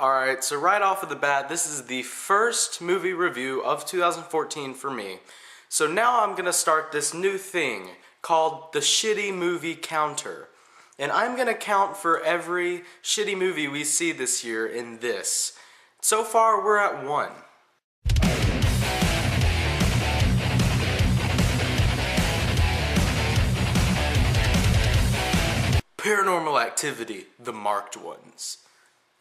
Alright, so right off of the bat, this is the first movie review of 2014 for me. So now I'm gonna start this new thing called the Shitty Movie Counter. And I'm gonna count for every shitty movie we see this year in this. So far, we're at 1. Paranormal Activity, The Marked Ones.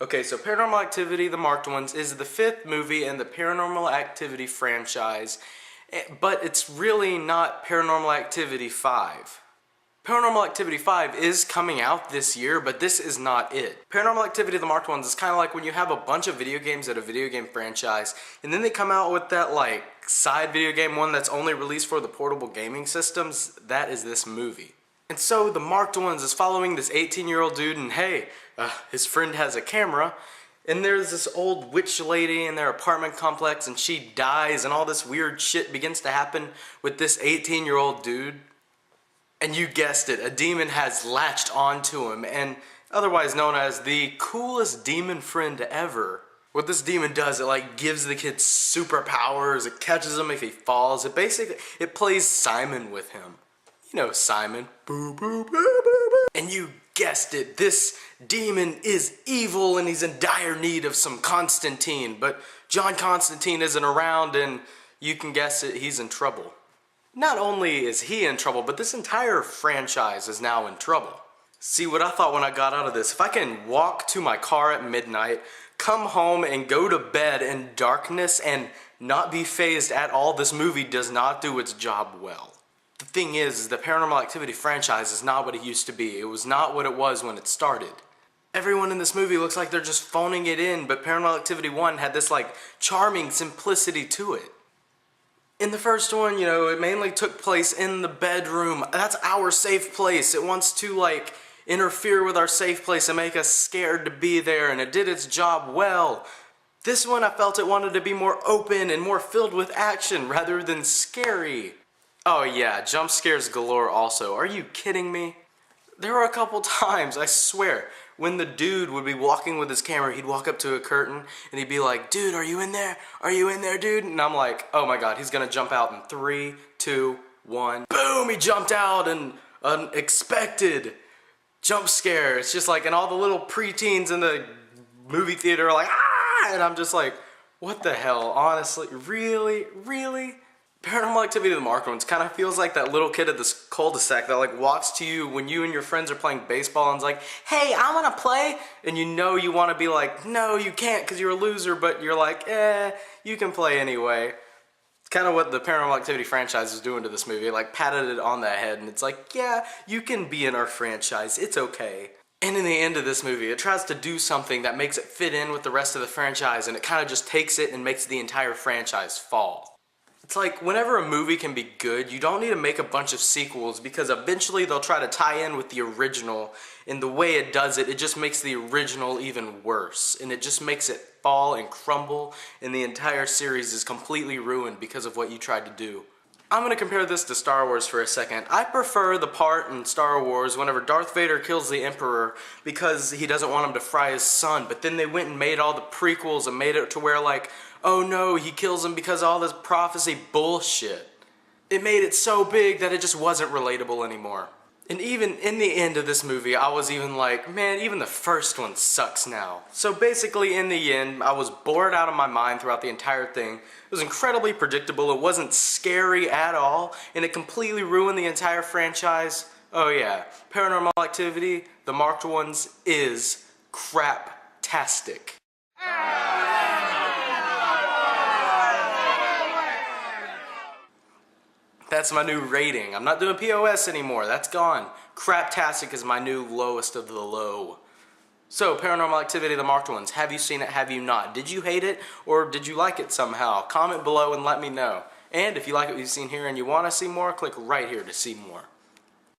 Okay, so Paranormal Activity, The Marked Ones is the 5th movie in the Paranormal Activity franchise, but it's really not Paranormal Activity 5. Paranormal Activity 5 is coming out this year, but this is not it. Paranormal Activity, The Marked Ones is kind of like when you have a bunch of video games at a video game franchise, and then they come out with that like side video game one that's only released for the portable gaming systems. That is this movie. And so The Marked Ones is following this 18-year-old dude, and hey, his friend has a camera, and there's this old witch lady in their apartment complex, and she dies, and all this weird shit begins to happen with this 18-year-old dude. And you guessed it, a demon has latched onto him, and otherwise known as the coolest demon friend ever. What this demon does, it like gives the kid superpowers, it catches him if he falls, it plays Simon with him. You know Simon. Boo, boo, boo, boo, boo. And you guessed it, this demon is evil and he's in dire need of some Constantine, but John Constantine isn't around, and you can guess it, he's in trouble. Not only is he in trouble, but this entire franchise is now in trouble. See, what I thought when I got out of this, if I can walk to my car at midnight, come home and go to bed in darkness and not be fazed at all, this movie does not do its job well. The thing is the Paranormal Activity franchise is not what it used to be. It was not what it was when it started. Everyone in this movie looks like they're just phoning it in, but Paranormal Activity 1 had this like charming simplicity to it. In the first one, you know, it mainly took place in the bedroom. That's our safe place. It wants to like interfere with our safe place and make us scared to be there, and it did its job well. This one, I felt it wanted to be more open and more filled with action rather than scary. Oh yeah, jump scares galore also. Are you kidding me? There were a couple times, I swear, when the dude would be walking with his camera, he'd walk up to a curtain and he'd be like, dude, are you in there? Are you in there, dude? And I'm like, oh my god, he's gonna jump out in 3, 2, 1. Boom, he jumped out, and unexpected jump scare. It's just like, and all the little preteens in the movie theater are like, ah! And I'm just like, what the hell, honestly, really? Really? Paranormal Activity, The Marked Ones kind of feels like that little kid at this cul-de-sac that like walks to you when you and your friends are playing baseball and is like, hey, I want to play, and you know you want to be like, no, you can't because you're a loser, but you're like, you can play anyway. It's kind of what the Paranormal Activity franchise is doing to this movie. It like patted it on the head, and it's like, yeah, you can be in our franchise, it's okay. And in the end of this movie, it tries to do something that makes it fit in with the rest of the franchise, and it kind of just takes it and makes the entire franchise fall. It's like, whenever a movie can be good, you don't need to make a bunch of sequels, because eventually they'll try to tie in with the original, and the way it does it, it just makes the original even worse, and it just makes it fall and crumble, and the entire series is completely ruined because of what you tried to do. I'm going to compare this to Star Wars for a second. I prefer the part in Star Wars whenever Darth Vader kills the Emperor because he doesn't want him to fry his son, but then they went and made all the prequels and made it to where like, oh no, he kills him because of all this prophecy bullshit. It made it so big that it just wasn't relatable anymore. And even in the end of this movie, I was even like, man, even the first one sucks now. So basically, in the end, I was bored out of my mind throughout the entire thing. It was incredibly predictable, it wasn't scary at all, and it completely ruined the entire franchise. Oh yeah, Paranormal Activity, The Marked Ones is crap-tastic. That's my new rating. I'm not doing POS anymore. That's gone. Craptastic is my new lowest of the low. So, Paranormal Activity, The Marked Ones. Have you seen it? Have you not? Did you hate it? Or did you like it somehow? Comment below and let me know. And if you like what you've seen here and you want to see more, click right here to see more.